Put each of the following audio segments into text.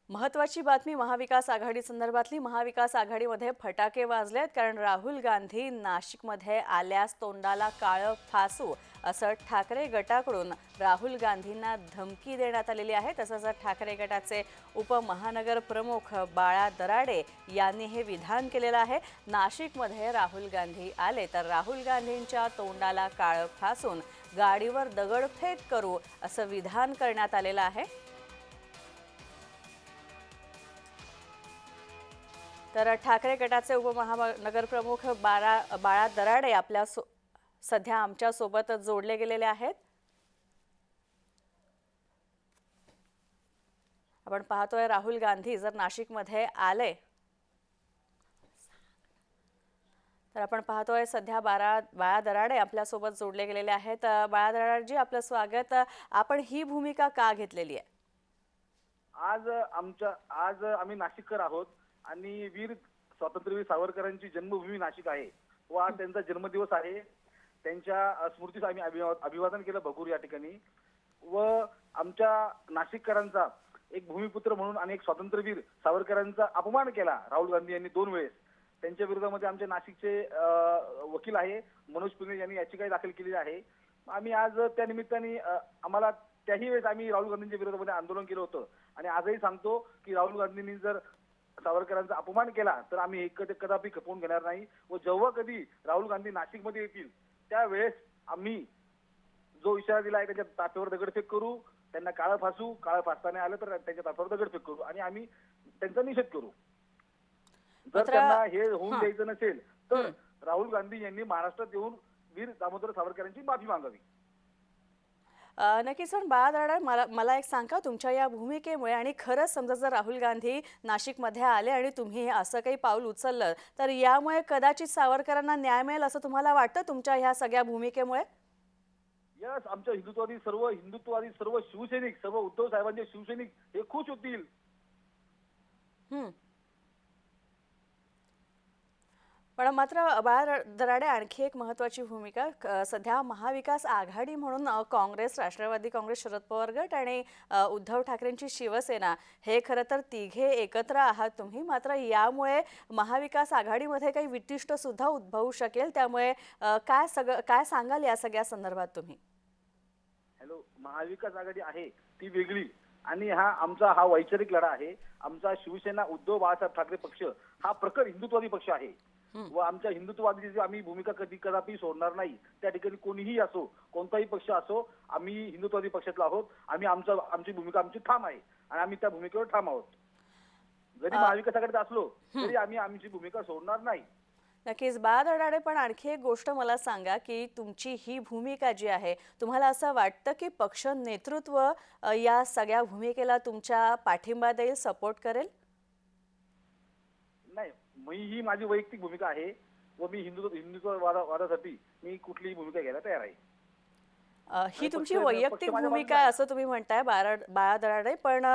महत्त्वाची बातमी महाविकास आघाडी संदर्भातली। महाविकास आघाडीमध्ये फटाके वाजलेत, कारण राहुल गांधी नाशिकमध्ये आल्यास तोंडाला काळं फासू असं ठाकरे गटाकडून राहुल गांधींना धमकी देण्यात आलेली आहे। तसंच ठाकरे गटाचे उपमहानगर प्रमुख बाळा दराडे यांनी हे विधान केलेलं आहे। नाशिकमध्ये राहुल गांधी आले तर राहुल गांधींच्या तोंडाला काळं फासून गाडीवर दगडफेक करू असं विधान करण्यात आलेलं आहे। तर ठाकरे गटाचे उपमहानगर प्रमुख बाळा दराडे आपल्या सध्या आमच्या सोबत जोडले गेलेले आहेत। आपण पाहतोय राहुल गांधी जर नाशिकमध्ये आले तर आपण पाहतोय सध्या बाळा दराडे आपल्या सोबत जोडले गेलेले आहेत। बाळा दराडेजी, आपलं स्वागत। आपण ही भूमिका का घेतलेली आहे? आज आम्ही नाशिककर आहोत आणि वीर स्वातंत्र्यवीर सावरकरांची जन्मभूमी नाशिक आहे व आज त्यांचा जन्मदिवस आहे। त्यांच्या स्मृतीस आम्ही अभिवादन केलं भगूर या ठिकाणी व आमच्या नाशिककरांचा एक भूमिपुत्र म्हणून आणि एक स्वातंत्र्यवीर सावरकरांचा अपमान केला राहुल गांधी यांनी 2 वेळेस। त्यांच्या विरोधामध्ये आमचे नाशिकचे वकील आहे मनोज पिंगळे यांनी याचिका दाखल केली आहे। आम्ही आज त्या निमित्ताने आम्हाला त्याही वेळेस आम्ही राहुल गांधींच्या विरोधामध्ये आंदोलन केलं होतं आणि आजही सांगतो की राहुल गांधींनी जर सावरकरांचा अपमान केला तर आम्ही कदापि खपवून घेणार नाही व जेव्हा कधी राहुल गांधी नाशिकमध्ये येतील त्यावेळेस आम्ही जो इशारा दिला आहे त्यांच्या ताफ्यावर दगडफेक करू, त्यांना काळं फासू, काळं फासताना आलं तर त्यांच्या ताफ्यावर दगडफेक करू आणि आम्ही त्यांचा निषेध करू। जर त्यांना हे होऊन द्यायचं नसेल तर राहुल गांधी यांनी महाराष्ट्रात येऊन वीर दामोदर सावरकरांची माफी मागावी। नक्कीच। पण बाळा दराडे, मला एक सांगा, तुमच्या या भूमिकेमुळे आणि खरंच समजा जर राहुल गांधी नाशिकमध्ये आले आणि तुम्ही असं काही पाऊल उचललं तर यामुळे कदाचित सावरकरांना न्याय मिळेल असं तुम्हाला वाटतं तुमच्या ह्या सगळ्या भूमिकेमुळे? यस, आमच्या हिंदुत्ववादी सर्व शिवसैनिक, सर्व उद्धव साहेबांचे शिवसैनिक हे खुश होतील। पण मात्र बाळा दराडे, आणखी एक महत्त्वाची भूमिका सध्या महाविकास आघाडी म्हणून काँग्रेस, राष्ट्रवादी काँग्रेस, शरद पवार गट आणि उद्धव ठाकरेंची शिवसेना हे खरं तर तिघे एकत्र आहात तुम्ही। मात्र यामुळे महाविकास आघाडीमध्ये काही विशिष्ट सुद्धा उद्भवू शकेल, त्यामुळे काय सांगाल या सगळ्या संदर्भात तुम्ही? हॅलो, महाविकास आघाडी आहे ती वेगळी आणि आमचा वैचारिक लढा आहे। आमचा शिवसेना उद्धव बाळासाहेब ठाकरे पक्ष हा प्रखर हिंदुत्ववादी पक्ष आहे व आमच्या हिंदुत्ववादीची आम्ही भूमिका कदापि सोडणार नाही। त्या ठिकाणी कोणीही असो, कोणताही पक्ष असो, आम्ही हिंदुत्ववादी पक्षातला आहोत। आमची भूमिका आमची ठाम आहे आणि आम्ही त्या भूमिकेवर ठाम आहोत। जरी महाविकास आघाडीत असलो तरी आम्ही आमची भूमिका सोडणार नाही। नक्कीच। बाळा दराडे, पण आणखी एक गोष्ट मला सांगा की तुमची ही भूमिका जी आहे, तुम्हाला असं वाटतं की पक्ष नेतृत्व या सगळ्या भूमिकेला तुमच्या पाठिंबा देईल, सपोर्ट करेल? नाही, ही माझी वैयक्तिक भूमिका आहे व मी हिंदुत्ववादासाठी मी कुठलीही भूमिका घ्यायला तयार आहे। ही तुमची वैयक्तिक भूमिका आहे असं तुम्ही म्हणताय बाळा दराडे, पण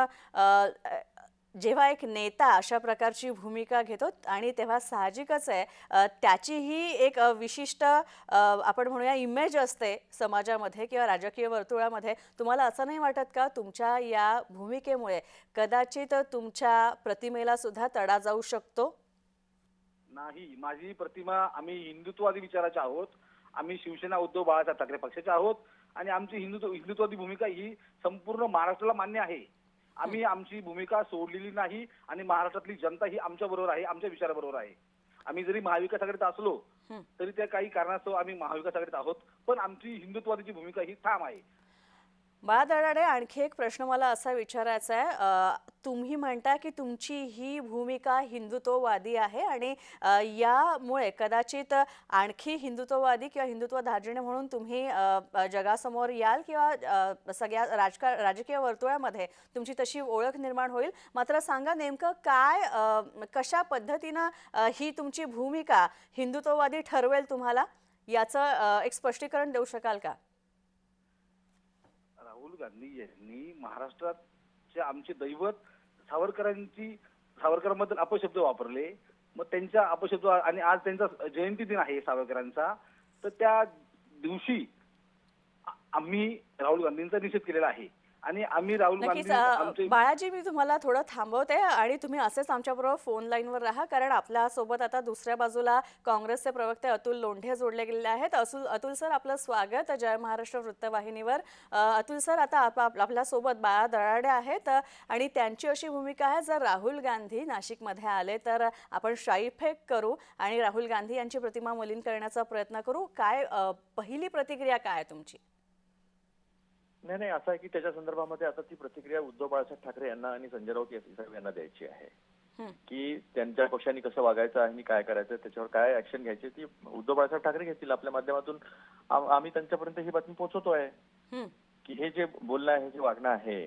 जेव्हा एक नेता अशा प्रकारची भूमिका घेतो आणि तेव्हा साहजिकच आहे त्याचीही एक विशिष्ट आपण म्हणूया इमेज असते समाजामध्ये किंवा राजकीय वर्तुळामध्ये। तुम्हाला असं नाही वाटत का तुमच्या या भूमिकेमुळे कदाचित तुमच्या प्रतिमेला सुद्धा तडा जाऊ शकतो? नाही, माझी प्रतिमा, आम्ही हिंदुत्ववादी विचाराचे आहोत। आम्ही शिवसेना उद्धव बाळासाहेब ठाकरे पक्षाचे आहोत आणि आमची हिंदुत्ववादी भूमिका ही संपूर्ण महाराष्ट्राला मान्य आहे। आम्ही आमची भूमिका सोडलेली नाही आणि महाराष्ट्रातली जनता ही आमच्या बरोबर आहे, आमच्या विचाराबरोबर आहे। आम्ही जरी महाविकास आघाडीत असलो तरी त्या काही कारणास्तव आम्ही महाविकास आघाडीत आहोत, पण आमची हिंदुत्ववादीची भूमिका ही ठाम आहे। बाळा दराडे, आणखी एक प्रश्न मला असा विचारायचा आहे, तुम्ही म्हणता की तुमची ही भूमिका हिंदुत्ववादी आहे आणि यामुळे कदाचित आणखी हिंदुत्ववादी किंवा हिंदुत्वधार्जिणे म्हणून तुम्ही जगासमोर याल किंवा सगळ्या राजकीय वर्तुळामध्ये तुमची तशी ओळख निर्माण होईल। मात्र सांगा, नेमकं कशा पद्धतीनं ही तुमची भूमिका हिंदुत्ववादी ठरवेल तुम्हाला, याचं एक स्पष्टीकरण देऊ शकाल का? राहुल गांधी यांनी महाराष्ट्राचे आमचे दैवत सावरकरांबद्दल अपशब्द वापरले, मग त्यांच्या अपशब्द आणि आज त्यांचा जयंती दिन आहे सावरकरांचा, तर त्या दिवशी आम्ही राहुल गांधींचा निषेध केलेला आहे आणि आम्ही राहुल नक्कीच. गांधी आमचे बाळाजी, मी तुम्हाला थोडं थांबवते आणि तुम्ही असेच आमच्याबरोबर फोन लाईनवर राहा, कारण आपल्यासोबत आता दुसऱ्या बाजूला काँग्रेसचे प्रवक्ते अतुल लोंढे जोडले गेलेले आहेत. अतुल सर, आपलं स्वागत जय महाराष्ट्र वृत्तवाहिनीवर. अतुल सर, आता आपल्यासोबत बाळा दराडे आहेत आणि त्यांची अशी भूमिका आहे, जर राहुल गांधी नाशिकमध्ये आले तर आपण शाईफेक करू आणि राहुल गांधी यांची प्रतिमा मलिन करण्याचा प्रयत्न करू. काय पहिली प्रतिक्रिया काय आहे तुमची? नाही नाही, असं आहे की त्याच्या संदर्भामध्ये आता ती प्रतिक्रिया उद्धव बाळासाहेब ठाकरे यांना आणि संजय राऊत यांना द्यायची आहे, की त्यांच्या पक्षाने कसं वागायचं आणि काय करायचं, त्याच्यावर काय ऍक्शन घ्यायची ती उद्धव बाळासाहेब ठाकरे घेतील. आपल्या माध्यमातून आम्ही त्यांच्यापर्यंत ही बातमी पोहोचवतोय की हे जे बोलणं आहे, जे वागणं आहे,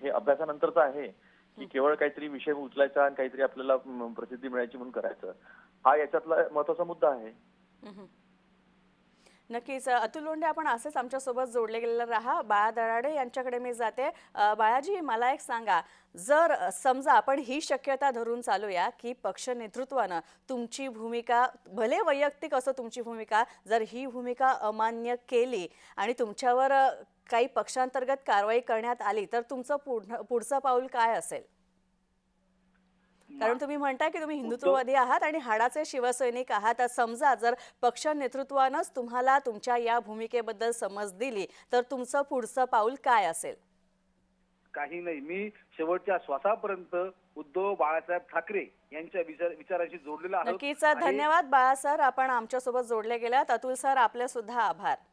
हे अभ्यासानंतरचं आहे की केवळ काहीतरी विषय उचलायचा आणि काहीतरी आपल्याला प्रसिद्धी मिळायची म्हणून करायचं, हा याच्यातला महत्वाचा मुद्दा आहे. नक्कीच. अतुल लोंढे, आपण असेच आमच्यासोबत जोडले गेलेले राहा. बाळा दराडे यांच्याकडे मी जाते. बाळाजी, मला एक सांगा, जर समजा आपण ही शक्यता धरून चालूया की पक्ष नेतृत्वानं तुमची भूमिका, भले वैयक्तिक असो तुमची भूमिका, जर ही भूमिका अमान्य केली आणि तुमच्यावर काही पक्षांतर्गत कारवाई करण्यात आली, तर तुमचं पुढचं पाऊल काय असेल? कारण तुम्ही म्हणताय की तुम्ही हिंदुत्ववादी आहात आणि हाडाचे शिवसैनिक आहात. तर समजा जर पक्ष नेतृत्वानंच तुम्हाला तुमच्या या भूमिकेबद्दल समज दिली, तर तुमचं पुढचं पाऊल काय असेल? काही नाही, मी शेवटच्या श्वासापर्यंत उद्धव बाळासाहेब ठाकरे यांच्या विचाराशी जोडलेला आहोत. नक्कीच. धन्यवाद बाळा सर, आपण आमच्यासोबत जोडले गेलात. अतुल सर, आपले सुद्धा आभार.